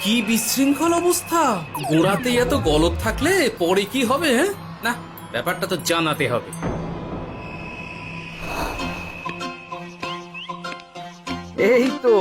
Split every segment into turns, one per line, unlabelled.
কি বিশৃঙ্খল অবস্থা! গোড়াতে এত গলদ থাকলে পরে কি হবে? না, ব্যাপারটা তো জানাতে হবে।
এই তো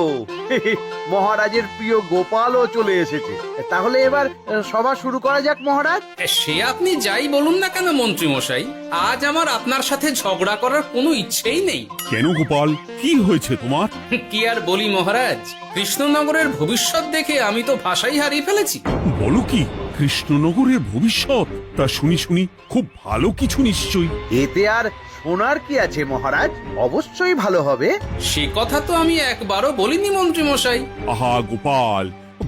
মহারাজের প্রিয় গোপালও চলে এসেছে। তাহলে এবার সভা শুরু করা যাক মহারাজ।
সে আপনি যাই বলুন না কেন মন্ত্রী মশাই, আজ আমার আপনার সাথে ঝগড়া করার কোনো ইচ্ছেই নেই।
কেন গোপাল, কি হয়েছে তোমার?
কি আর বলি মহারাজ, কৃষ্ণনগরের ভবিষ্যৎ দেখে আমি তো ভাষাই হারিয়ে ফেলেছি।
বলো কি, কৃষ্ণনগরের ভবিষ্যৎ? তা শুনি খুব ভালো কিছু নিশ্চয়ই।
এতে আর শোনার কি আছে মহারাজ, অবশ্যই ভালো হবে।
সে কথা তো আমি একবারও বলিনি মন্ত্রী মশাই।
আহা গোপাল,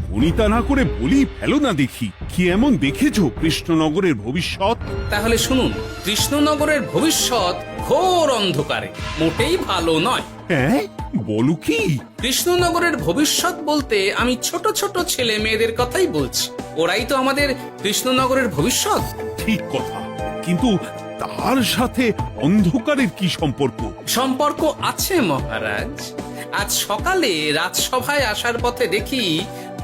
ভনিতা না করে বলি ফেলো না দেখি, কি এমন দেখেছো কৃষ্ণনগরের ভবিষ্যৎ?
তাহলে শুনুন, কৃষ্ণনগরের ভবিষ্যৎ ঘোর অন্ধকারে, মোটেই ভালো নয়।
হ্যাঁ, বলো কি?
কৃষ্ণনগরের ভবিষ্যৎ বলতে আমি ছোট ছোট ছেলে মেয়েদের কথাই বলছি। ওরাই তো আমাদের কৃষ্ণনগরের ভবিষ্যৎ।
ঠিক কথা, কিন্তু তার সাথে অন্ধকারের কি সম্পর্ক?
সম্পর্ক আছে মহারাজ। আজ সকালে রাজসভায় আসার পথে দেখি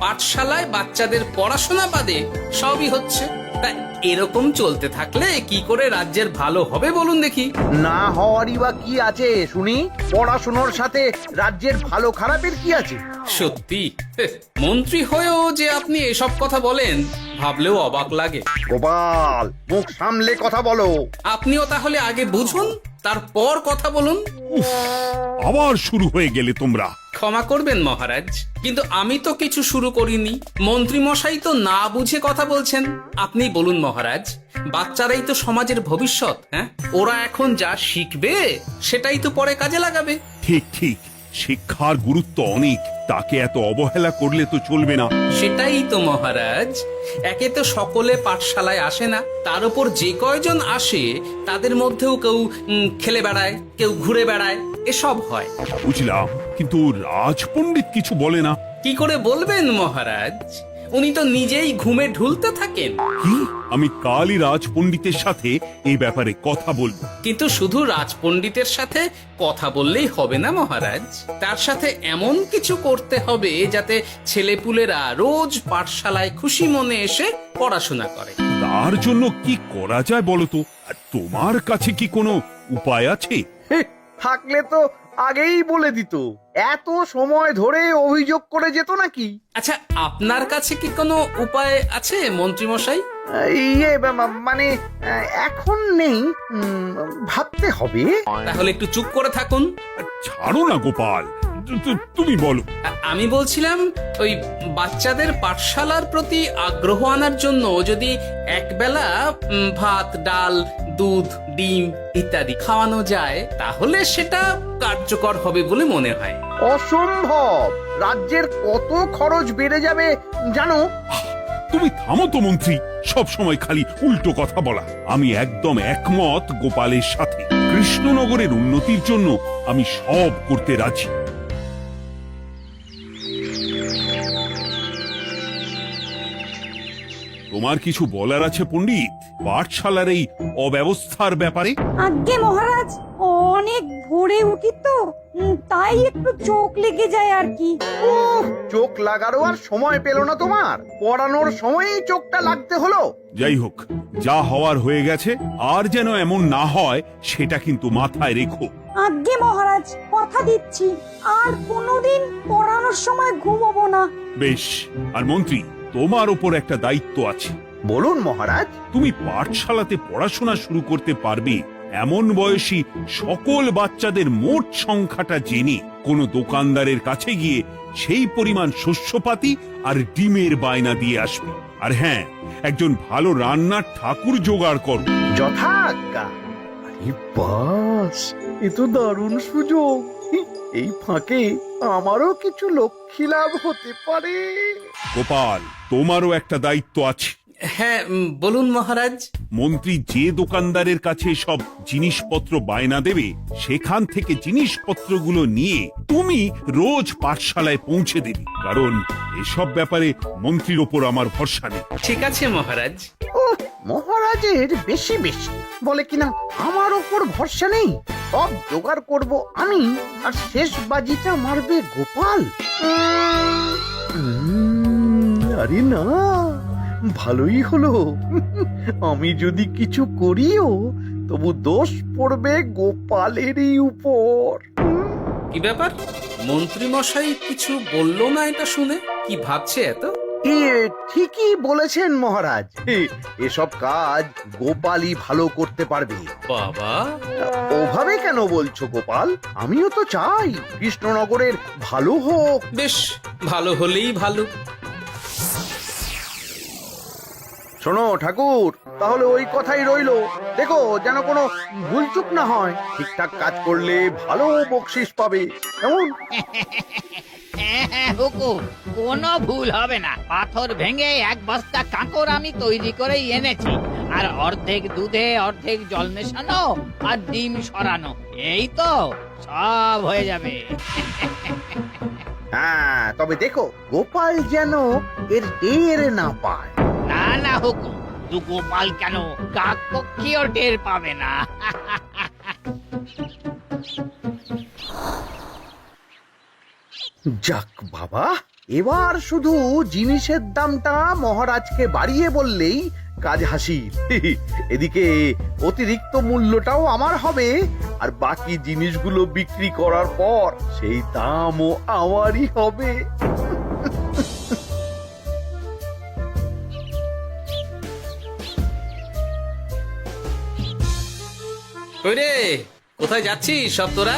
পাঠশালায় বাচ্চাদের পড়াশোনা বাদে সবই হচ্ছে। তা এরকম চলতে থাকলে কি করে রাজ্যের ভালো হবে বলুন দেখি?
না হওয়ারই বা কি আছে শুনি? পড়াশোনার সাথে রাজ্যের ভালো খারাপের কি আছে?
সত্যি মন্ত্রী হয়েও যে আপনি এসব কথা বলেন, ভাবলেও অবাক লাগে।
গোপাল, মুখ সামলে কথা বলো।
আপনিও তাহলে আগে বুঝুন, তারপর কথা বলুন।
আবার শুরু হয়ে গেলে তোমরা।
ক্ষমা করবেন মহারাজ, কিন্তু আমি তো কিছু শুরু করিনি। মন্ত্রী মশাই তো না বুঝে কথা বলছেন। আপনি বলুন মহারাজ, বাচ্চারাই তো সমাজের ভবিষ্যৎ। ওরা এখন যা শিখবে সেটাই তো পরে কাজে লাগাবে।
ঠিক, শিক্ষার গুরুত্ব অনেক, তাকে এত অবহেলা করলে তো চলবে না।
সেটাই তো মহারাজ, একে তো সকলে পাঠশালায় আসে না, তার উপর যে কয়জন আসে তাদের মধ্যেও কেউ খেলে বেড়ায়, কেউ ঘুরে বেড়ায়, এসব হয়।
বুঝলাম, কিন্তু রাজপণ্ডিত কিছু বলে না।
কি করে বলবেন মহারাজ? উনি তো নিজেই ঘুমে ঢুলতে থাকেন।
কি? আমি কালই রাজপণ্ডিতের সাথে এই ব্যাপারে কথা বলবো।
কিন্তু শুধু রাজপণ্ডিতের সাথে কথা বললেই হবে না মহারাজ, তার সাথে এমন কিছু করতে হবে যাতে ছেলেপুলেরা রোজ পাঠশালায় খুশি মনে এসে পড়াশোনা করে।
তার জন্য কি করা যায় বলো তো? আর তোমার কাছে কি কোনো উপায় আছে?
থাকলে তো আগেই বলে দিত, এত সময় ধরে অভিযোগ করে যেত নাকি?
আচ্ছা, আপনার কাছে কি কোনো উপায় আছে মন্ত্রী মশাই?
মানে এখন নেই, ভাবতে হবে।
তাহলে একটু চুপ করে থাকুন।
ছাড়ো না গোপাল, তুমি বলো।
আমি বলছিলাম, ওই বাচ্চাদের পাঠশালার প্রতি আগ্রহ আনার জন্য যদি একবেলা ভাত, ডাল, দুধ, ডিম ইত্যাদি খাওয়ানো যায়, তাহলে সেটা কার্যকর হবে বলে মনে হয়।
অসম্ভব! রাজ্যের কত খরচ বেড়ে যাবে জানো?
তুমি থামো তো মন্ত্রী, সব সময় খালি উল্টো কথা বলা। আমি একদম একমত গোপালের সাথে। কৃষ্ণনগরের উন্নতির জন্য আমি সব করতে রাজি। তোমার কিছু বলার আছে পণ্ডিত পাঠশালার এই অব্যবস্থার ব্যাপারে?
আজ্ঞে মহারাজ, অনেক ভোরে উঠি তো, তাই একটু চোখ লেগে যায় আর কি।
চোখ লাগারও আর সময় পেল না তোমার? পড়ানোর সময়ই চোখটা লাগতে হলো।
যাই হোক, যা হওয়ার হয়ে গেছে, আর যেন এমন না হয় সেটা কিন্তু মাথায় রেখো।
আজ্ঞে মহারাজ, কথা দিচ্ছি আর কোনোদিন পড়ানোর সময় ঘুমোবো না।
বেশ, আর মন্ত্রী, তোমার উপর একটা দায়িত্ব আছে।
বলুন মহারাজ।
তুমি পাঠশালাতে পড়াশোনা শুরু করতে পারবে এমন বয়সী সকল বাচ্চাদের মোট সংখ্যাটা জেনে কোনো দোকানদারের কাছে গিয়ে সেই পরিমাণ শস্যপাতি আর ডিমের বায়না দিয়ে আসবে। আর হ্যাঁ, একজন ভালো রান্নার ঠাকুর জোগাড় করো।
যথাজ্ঞা। আরে বাস, এ তো দারুণ সুযোগ। এই ফাঁকে আমারও কিছু লক্ষ্মী লাভ হতে পারে।
গোপাল, তোমারও একটা দায়িত্ব আছে।
হ্যাঁ, বলুন মহারাজ।
মন্ত্রী যে দোকানদারের কাছে সব জিনিসপত্র বায়না দেবে, সেখান থেকে জিনিসপত্রগুলো নিয়ে তুমি রোজ পাঠশালায় পৌঁছে দেবে, কারণ এসব ব্যাপারে মন্ত্রীর ওপর আমার ভরসা নেই।
ঠিক আছে মহারাজ।
মহারাজের বেশি বলে কিনা আমার ওপর ভরসা নেই। সব জোগাড় করব আমি, আর শেষ বাজিটা মারবে গোপাল। আরে না, ভালোই হলো। আমি যদি কিছু করিও তবু দোষ পড়বে গোপালেরই উপর।
কি ব্যাপার, মন্ত্রী মশাই কিছু বললো না এটা শুনে? কি ভাবছে এত?
ঠিকই বলেছেন মহারাজ, এসব কাজ গোপালই ভালো করতে পারবে।
বাবা,
ওভাবে কেন বলছো গোপাল? আমিও তো চাই কৃষ্ণনগরের ভালো হোক।
বেশ, ভালো হলেই ভালো।
শোনো ঠাকুর, তাহলে ওই কথাই রইলো। দেখো যেন কোনো ভুলচুক না হয়। ঠিকঠাক কাজ করলে ভালো বকশিস পাবে, কেমন?
হ্যাঁ হুকুম, কোনো ভুল হবে না। পাথর ভেঙে এক বস্তা কাঁকর আমি তৈরি করে এনেছি, আর অর্ধেক দুধে অর্ধেক জল মেশানো আর ডিম সরানো, এই তো সব হয়ে যাবে।
হ্যাঁ, তবে দেখো গোপাল যেন এর টের না পায়।
না না হুকুম, দু গোপাল কেন, কাকপক্ষীও টের পাবে না।
যাক বাবা, এবার শুধু জিনিসের দামটা মহারাজকে বাড়িয়ে বললেই কাজ হাসিল। এদিকে অতিরিক্ত মূল্যটাও আমার হবে, আর বাকি জিনিসগুলো বিক্রি করার পর সেই দামও আমারই হবে।
ওরে, কোথায় যাচ্ছিস সব তোরা?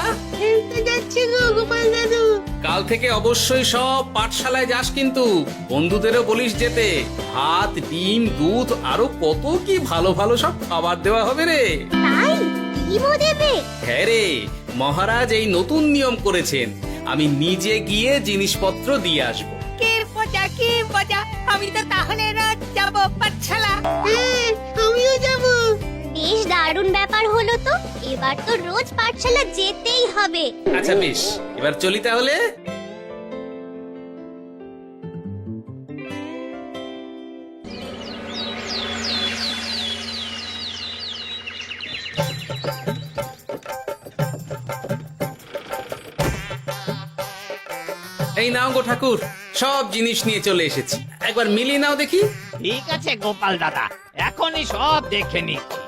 কাল থেকে অবশ্যই সব পাঠশালায় যাস, কিন্তু বন্ধুদেরও বলিস যেতে। ভাত, ডিম, দুধ, আরো কত কি ভালো ভালো সব খাবার দেওয়া হবে রে।
তাই ডিমও দেবে?
হ্যাঁ রে, মহারাজ এই নতুন নিয়ম করেছেন। আমি নিজে গিয়ে জিনিসপত্র দিয়ে আসবো।
কি মজা, আমি তো তাহলে রাত যাব পাঠশালা।
আমিও যাব। বেশ দারুণ ব্যাপার হলো তো, এবার তো রোজ পাঠশালা যেতেই হবে।
আচ্ছা বেশ, এবার চলি তাহলে। এই নাও গো ঠাকুর, সব জিনিস নিয়ে চলে এসেছি। একবার মিলিয়ে নাও দেখি।
ঠিক আছে গোপাল দাদা, এখনই সব দেখে নিচ্ছি।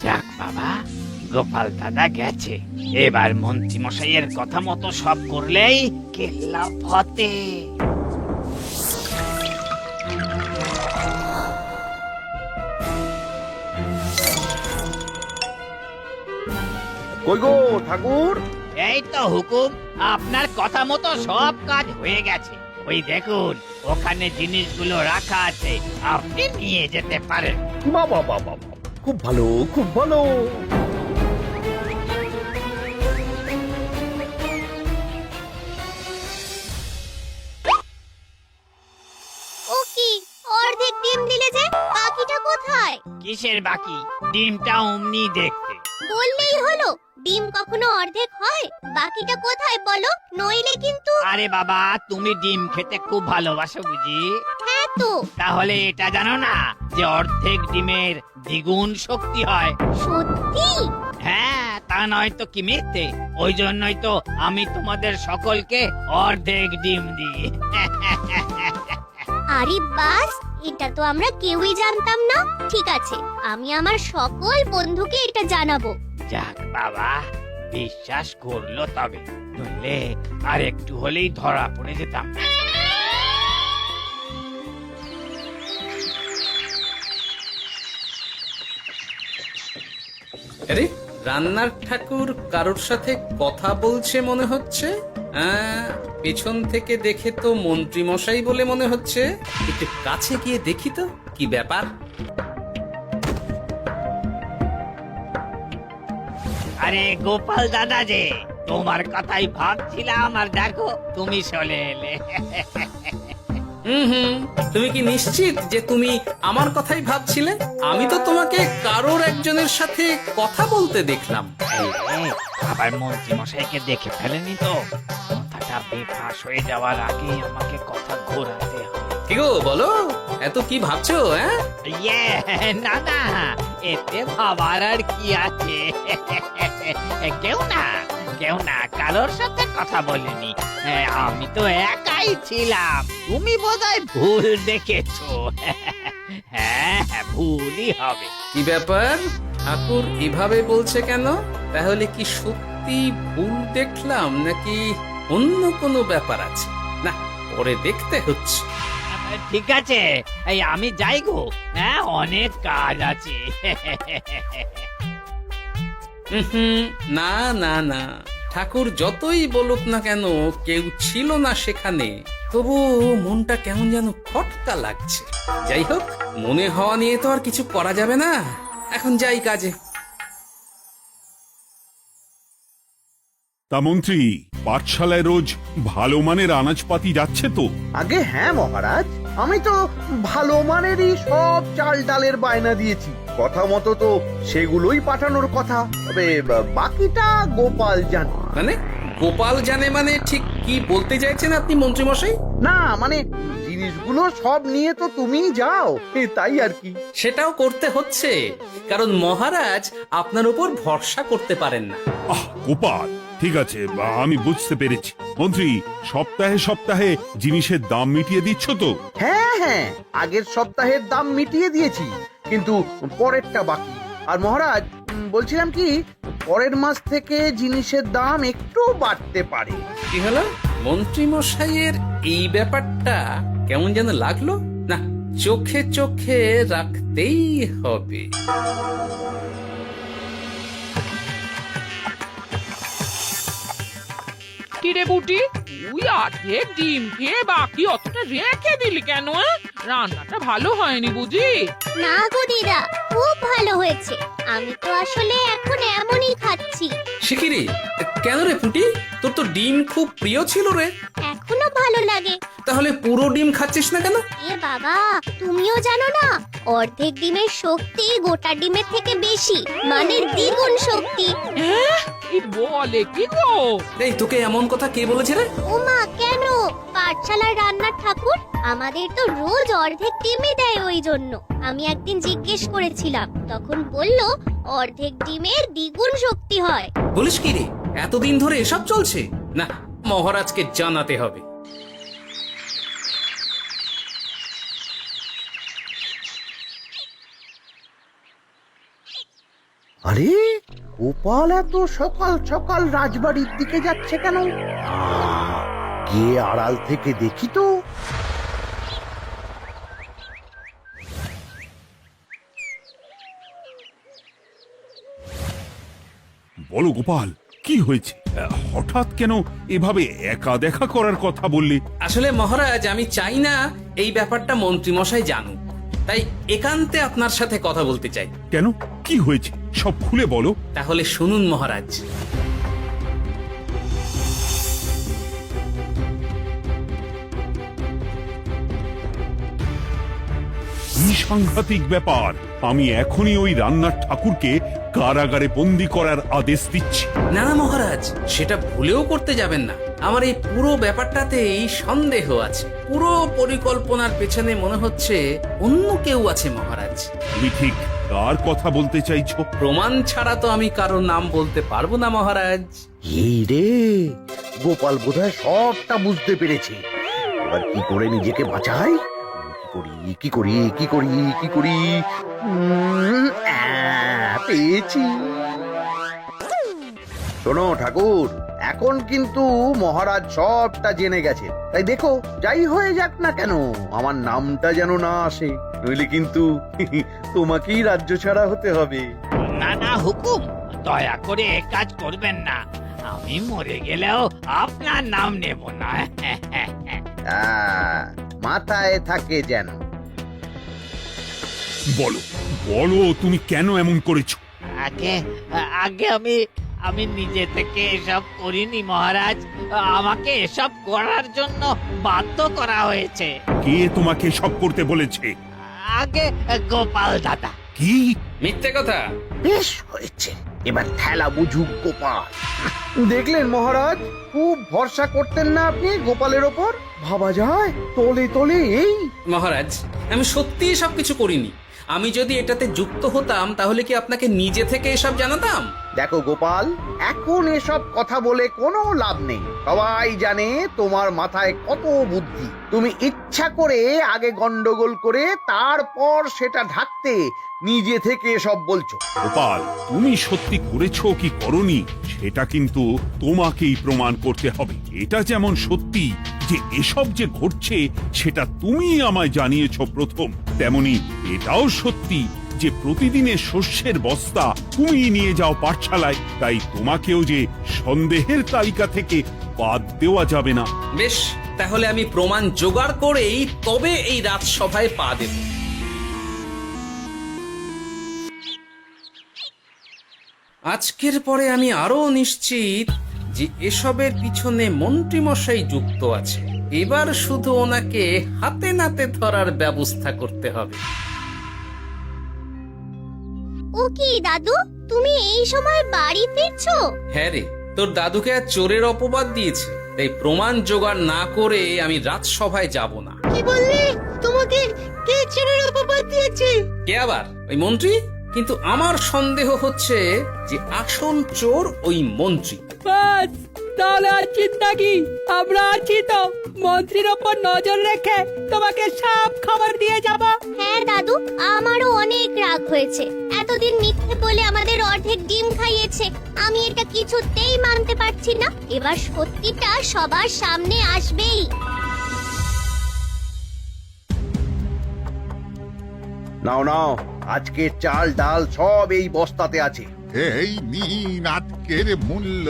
যাক বাবা, গোপাল দাদা গেছে। এবার মন্ত্রী মশাইয়ের কথা মতো সব করলেই কেল্লা ফতে।
কই গো ঠাকুর?
এই তো হুকুম, আপনার কথা মতো সব কাজ হয়ে গেছে। ওই দেখুন, ওখানে জিনিসগুলো রাখা আছে, আপনি নিয়ে যেতে পারেন।
বাবা বাবা, খুব ভালো, খুব ভালো।
ও কি, অর্ধেক ডিম দিলে যে, বাকিটা কোথায়?
কিসের বাকি? ডিমটা অমনি দেখতে।
বললেই হলো, ডিম কখনো অর্ধেক হয়? বাকিটা কোথায় বলো, নইলে কিন্তু।
আরে বাবা, তুমি ডিম খেতে খুব ভালোবাসো বুঝি?
হ্যাঁ তো।
তাহলে এটা জানো না যে অর্ধেক ডিমের দ্বিগুণ শক্তি হয়?
সত্যি?
হ্যাঁ, তা নয় তো কি মিথ্যে? ওই জন্যই তো আমি তোমাদের সকলকে অর্ধেক ডিম দিই।
আরে বাস, এটা তো আমরা কেউই জানতাম না। ঠিক আছে, আমি আমার সকল বন্ধুকে এটা জানাবো।
যাক বাবা, বিশ্বাস করলো তবে, নইলে আর একটু হলেই ধরা পড়ে যেতাম।
আরে, রান্নার ঠাকুর কারোর সাথে কথা বলছে মনে হচ্ছে। পেছন থেকে দেখে তো মন্ত্রী মশাই বলে মনে হচ্ছে। একটু কাছে গিয়ে দেখি তো কি ব্যাপার।
আরে গোপাল দাদা যে, তোমার কথাই ভাবছিলাম, আর দেখো তুমি চলে এলে।
হুম, তুমি কি নিশ্চিত যে তুমি আমার কথাই ভাবছিলে? আমি তো তোমাকে কারোর একজনের সাথে কথা বলতে দেখলাম।
আবার মন্ত্রী মশাইকে দেখে ফেলেনি তো? কথাটা বেফাস হয়ে যাওয়ার আগে আমাকে কথা ঘোরাতে হবে।
কি গো বলো, এত কি ভাবছো? হ্যাঁ,
ইয়ে, না না, এতে ভাবার আর কি আছে? কেউ না কারোর সাথে কথা বলিনি। আমি তো একাই ছিলাম। তুমি বোধহয় ভুল দেখেছো। হ্যাঁ, ভুলই হবে।
কি ব্যাপার? ঠাকুর এভাবে বলছে কেন? তাহলে কি সত্যি ভুল দেখলাম নাকি অন্য কোনো ব্যাপার আছে? না, পরে দেখতে হচ্ছে।
ঠিক আছে, এই আমি যাই গো। হ্যাঁ, অনেক কাজ আছে।
হুম, না না না, ঠাকুর যতই বলুক না কেন কেউ ছিল না সেখানে, তবু মনটা কেমন যেন খটকা লাগছে। যাই হোক, মনে হওয়া নিয়ে তো আর কিছু করা যাবে না। এখন যাই কাজে।
তা মন্ত্রী, পাঠশালায় রোজ ভালো মানের আনাজপাতি যাচ্ছে তো?
আগে হ্যাঁ মহারাজ, আমি তো ভালো মানেরই সব চাল ডালের বায়না দিয়েছি। কথা মতো তো সেগুলোই পাঠানোর কথা। তবে বাকিটা গোপাল জানে।
মানে গোপাল জানে মানে ঠিক কি বলতে চাইছেন আপনি মন্ত্রী মশাই?
না মানে জিনিসগুলো সব নিয়ে তো তুমিই যাও, তাই আর কি।
সেটাও করতে হচ্ছে, কারণ মহারাজ আপনার উপর ভরসা করতে পারেন না।
আহ গোপাল, ঠিক আছে, আমি বুঝতে পেরেছি। মন্ত্রী, সপ্তাহে সপ্তাহে জিনিসের দাম মিটিয়ে দিচ্ছ তো?
হ্যাঁ, আগের সপ্তাহের দাম মিটিয়ে দিয়েছি, কিন্তু পরেরটা বাকি। আর মহারাজ বলছিলাম কি, পরের মাস থেকে জিনিসের দাম একটু বাড়তে পারে।
কি হলো? মন্ত্রী মশাইয়ের এই ব্যাপারটা কেমন যেন লাগলো না, চোখে চোখে রাখতেই হবে।
কিরে বুটি, তুই অর্ধেক ডিম খেয়ে বাকি অতটা রেখে দিলি কেন? রান্নাটা ভালো হয়নি বুঝি?
না গো দিদা, খুব ভালো হয়েছে। আমি তো আসলে এখন এমনই খাচ্ছি।
শিখিরি, কেন রে পুটি? তোর তো ডিম খুব প্রিয় ছিল রে।
এখনো ভালো লাগে।
তাহলে পুরো ডিম খাচ্ছিস না কেন?
এ বাবা, তুমিও জানো না, অর্ধেক ডিমের শক্তি গোটা ডিমের থেকে বেশি, মানে দ্বিগুণ শক্তি।
কি বলে কি গো?
এই তোকে এমন কথা কে বলেছে রে?
ওমা, কেন? পাঠশালার রান্নার ঠাকুর আমাদের তো রোজ অর্ধেক ডিমই দেয়, ওই জন্য আমি একদিন জিজ্ঞেস করেছিলাম, তখন বলল অর্ধেক ডিমের দ্বিগুণ শক্তি হয়।
বলিস কি রে? এতদিন ধরে এসব চলছে? না, মহারাজকে জানাতে হবে।
আরে গোপাল এত সকাল সকাল রাজবাড়ির দিকে যাচ্ছে কেন? গিয়ে আড়াল থেকে দেখি তো।
বলো গোপাল, কি হয়েছে? হঠাৎ কেন এভাবে একা দেখা করার কথা বললি?
আসলে মহারাজ, আমি চাই না এই ব্যাপারটা মন্ত্রী মশাই জানুক, তাই একান্তে আপনার সাথে কথা বলতে চাই।
কেন, কি হয়েছে সব খুলে বলো।
তাহলে শুনুন মহারাজ।
কি সাংঘাতিক ব্যাপার! আমি এখনই ওই রান্নার ঠাকুরকে কারাগারে বন্দি করার আদেশ দিচ্ছি।
না না মহারাজ, সেটা ভুলেও করতে যাবেন না। আমার এই পুরো ব্যাপারটাতেই সন্দেহ আছে। পুরো পরিকল্পনার পেছনে মনে হচ্ছে অন্য কেউ আছে মহারাজ।
তুমি ঠিক কার কথা বলতে চাইছো?
প্রমাণ ছাড়া তো আমি কারো নাম বলতে পারবো না মহারাজ।
এই রে, গোপাল বোধহয় সবটা বুঝতে পেরেছে। এবার কি করে নিজেকে বাঁচাই? কি করি? পেয়েছি। শোনো ঠাকুর, এখন কিন্তু মহারাজ সবটা জেনে গেছে, তাই দেখো যাই হয়ে যাক না কেন আমার নামটা যেন না আসে, নইলে কিন্তু তোমাকেই রাজ্য ছাড়া হতে হবে।
না না হুকুম, দয়া করে এ কাজ করবেন না। আমি মরে গেলেও আপনার নাম নেব না।
মাথায় থাকে যেন।
বলো বলো, তুমি কেন এমন করেছো?
আগে আগে আমি নিজে থেকে এসব করিনি মহারাজ, আমাকে এসব করার জন্য বাধ্য করা হয়েছে।
কে তোমাকে সব করতে বলেছে?
আগে গোপাল দাদা।
কি?
মিথ্যে কথা।
বেশ হয়েছে, এবার ঠেলা বুঝুক গোপাল। দেখলেন মহারাজ, খুব ভরসা করতেন না আপনি গোপালের ওপর? ভাবা যায় তলে তলে এই।
মহারাজ, আমি সত্যিই সবকিছু করিনি। আমি যদি এটাতে যুক্ত হতাম তাহলে কি আপনাকে নিজে থেকে এসব জানাতাম?
দেখো গোপাল, এখন এসব কথা বলে কোনো লাভ নেই। সবাই জানে তোমার মাথায় কত বুদ্ধি। তুমি ইচ্ছা করে আগে গন্ডগোল করে তারপর সেটা ঢাকতে নিজে থেকে এসব বলছো।
গোপাল, তুমি সত্যি করেছো কি করনি সেটা কিন্তু তোমাকেই প্রমাণ করতে হবে। এটা যেমন সত্যি যে এসব যে ঘটছে সেটা তুমি আমায় জানিয়েছো প্রথম, তেমনি এটাও সত্যি যে প্রতিদিনের শস্যের বস্তা তুমি নিয়ে যাও পাঠশালায়, তাই তোমাকেও যে সন্দেহের তালিকা থেকে বাদ দেওয়া যাবে না।
বেশ, তাহলে আমি প্রমাণ জোগাড় করেই তবে এই রাজসভায় পা দেব। আজকের পরে আমি আরো নিশ্চিত যে এসবের পিছনে মন্ত্রীমশাই যুক্ত আছে। এবার শুধু ওনাকে হাতে নাতে ধরার ব্যবস্থা করতে হবে।
ও কি দাদু, তুমি এই সময় বাড়ি ফিরছো?
হ্যাঁ রে, তোর দাদুকে আর চোরের অপবাদ দিয়েছে, তাই প্রমাণ জোগাড় না করে আমি রাজসভায় যাব না।
কি বললি? তোমাকে কে চোরের অপবাদ দিয়েছে?
কে আবার? ওই মন্ত্রী? কিন্তু আমার সন্দেহ হচ্ছে যে আসল চোর ওই মন্ত্রী।
বাস, তাহলে আর চিন্তা কি? আমরা আছি তো, মন্ত্রীর ওপর নজর রেখে তোমাকে সব খবর দিয়ে যাব।
হ্যাঁ দাদু, আমারও অনেক রাগ হয়েছে। এতদিন মিথ্যে বলে আমাদের অর্ধেক ডিম খাইয়েছে। আমি এটা কিছুতেই মানতে পারছি না। এবার সত্যিটা সবার সামনে আসবেই।
নাও নাও, আজকে চাল ডাল সব এই বস্তাতে আছে।
এই নিন আজকের মূল্য।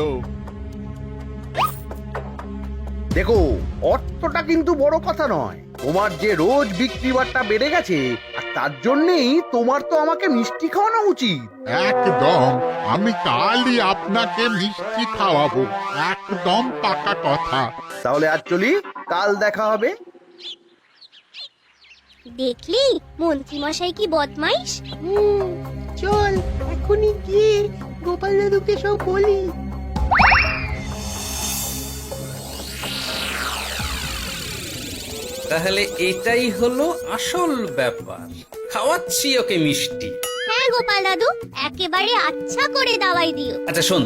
দেখো, অর্থটা কিন্তু বড় কথা নয়। তোমার যে রোজ বিক্রি বাট্টা বেড়ে গেছে, আর তার জন্যই তোমার তো আমাকে মিষ্টি খাওয়ানো উচিত।
একদম, আমি কালই আপনাকে মিষ্টি খাওয়াবো, একদম পাকা কথা।
তাহলে আজ চলি, কাল দেখা হবে।
দেখলি মন্ত্রী মশাই কি বদমাইশ।
চল এখনই গিয়ে গোপাল দাদুকে সব বলি।
তাহলে এটাই হলো আসল ব্যাপার। খাওয়াচ্ছি ওকে মিষ্টি।
হ্যাঁ গোপাল দাদু, একেবারে আচ্ছা করে দাওয়াই দিও।
আচ্ছা শোন,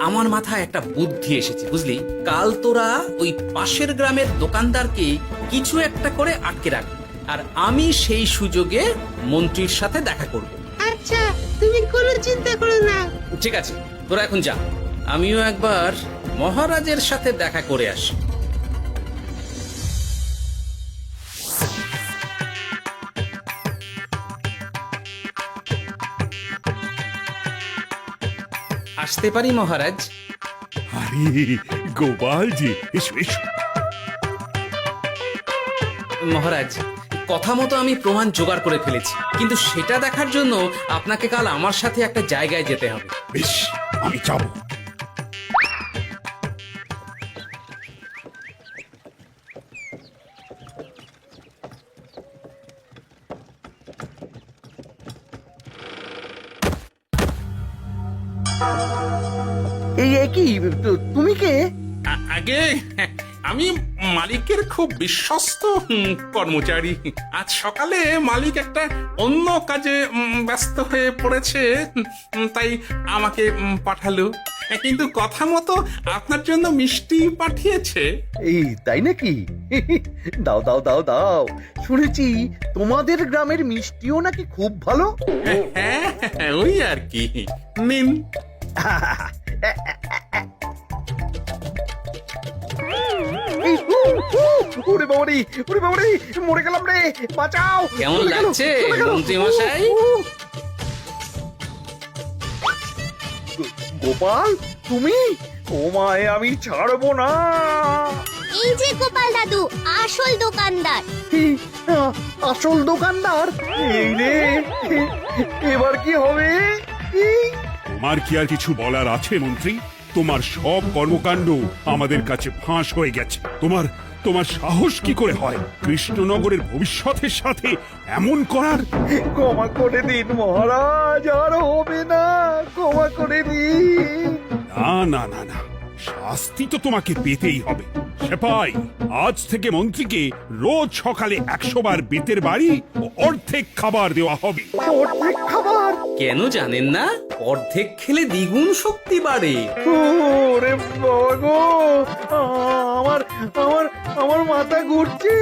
আমার মাথায় একটা বুদ্ধি এসেছে বুঝলি। কাল তোরা ওই পাশের গ্রামের দোকানদারকে কিছু একটা করে আটকে রাখ, আর আমি সেই সুযোগে মন্ত্রীর সাথে দেখা করব।
আচ্ছা, তুমি কোনো চিন্তা করো না।
ঠিক আছে, তোরা এখন যা, আমিও একবার মহারাজের সাথে দেখা করে আসি। আসতে পারি মহারাজ?
আরে গোপাল জি, এসো এসো।
মহারাজ, কথা মতো আমি প্রমাণ জোগাড় করে ফেলেছি, কিন্তু সেটা দেখার জন্য আপনাকে কাল আমার সাথে একটা জায়গায় যেতে হবে।
বেশ, আমি যাব।
এই কি, তুমি কে?
আগে আমি মালিকের খুব বিশ্বস্ত কর্মচারী। আজ সকালে মালিক একটা অন্য কাজে ব্যস্ত হয়ে পড়েছে, তাই আমাকে পাঠালো। কিন্তু কথা মতো আপনার জন্য মিষ্টি পাঠিয়েছে।
এই তাই নাকি? দাও দাও দাও দাও, শুনেছি তোমাদের গ্রামের মিষ্টিও নাকি খুব ভালো।
হ্যাঁ, ওই আর কি। নিন।
এই, ওরে বাবারে, ওরে বাবারে, মরে গেলাম রে, বাঁচাও।
কেমন
চলে গেল,
লাগছে
চলে গেল।
মন্ত্রী মশাই?
গোপাল, তুমি? তোমায় আমি ছাড়বো না।
এই যে গোপাল দাদু, আসল দোকানদার।
এই, আসল দোকানদার? এই রে, এবার কি হবে? এই,
তোমার কি আর কিছু বলার আছে মন্ত্রী? তোমার সব কর্মকাণ্ড আমাদের কাছে ফাঁস হয়ে গেছে। তোমার সাহস কি করে হয় কৃষ্ণনগরের ভবিষ্যতের সাথে এমন করার?
ক্ষমা করে দিন মহারাজ, আর হবে না, ক্ষমা করে দিন।
না না না না, শাস্তি তো তোমাকে পেতেই হবে। সেপাই, আজ থেকে মন্ত্রীকে রোজ সকালে 100 বার বেতের বাড়ি ও অর্ধেক খাবার দেওয়া হবে।
অর্ধেক খাবার?
কেন জানেন না? অর্ধেক খেলে দ্বিগুণ শক্তি বাড়ে।
ওরে বাবা গো, আমার আমার আমার মাথা ঘুরছে।